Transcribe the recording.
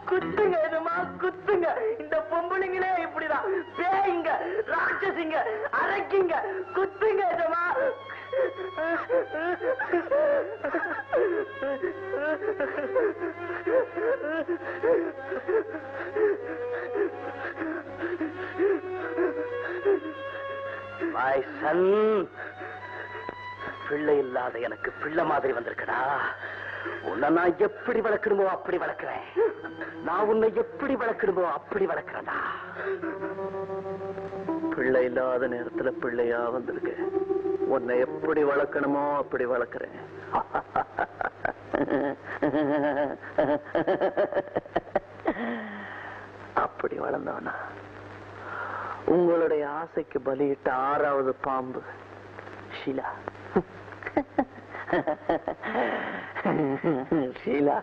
குத்துங்க எதுமா குத்துங்க. இந்த பொம்பளைங்களே இப்படிதான் பேய்ங்க, ராட்சசிங்க, அரைக்கிங்க. குத்துங்க எதுமா. My son, பிள்ளை இல்லாத எனக்கு பிள்ளை மாதிரி வந்திருக்கடா. உன்னை நான் எப்படி வளர்க்கணுமோ அப்படி வளர்க்கிறேன். நான் உன்னை எப்படி வளர்க்கணுமோ அப்படி வளர்க்கிறேன்டா. பிள்ளை இல்லாத நேரத்துல பிள்ளையா வந்திருக்கு. உன்னை எப்படி வளர்க்கணுமோ அப்படி வளர்க்கிறேன். அப்படி வளர்ந்தவனா உங்களுடைய ஆசைக்கு பலியிட்ட 6வது பாம்பு ஷீலா. ஷீலா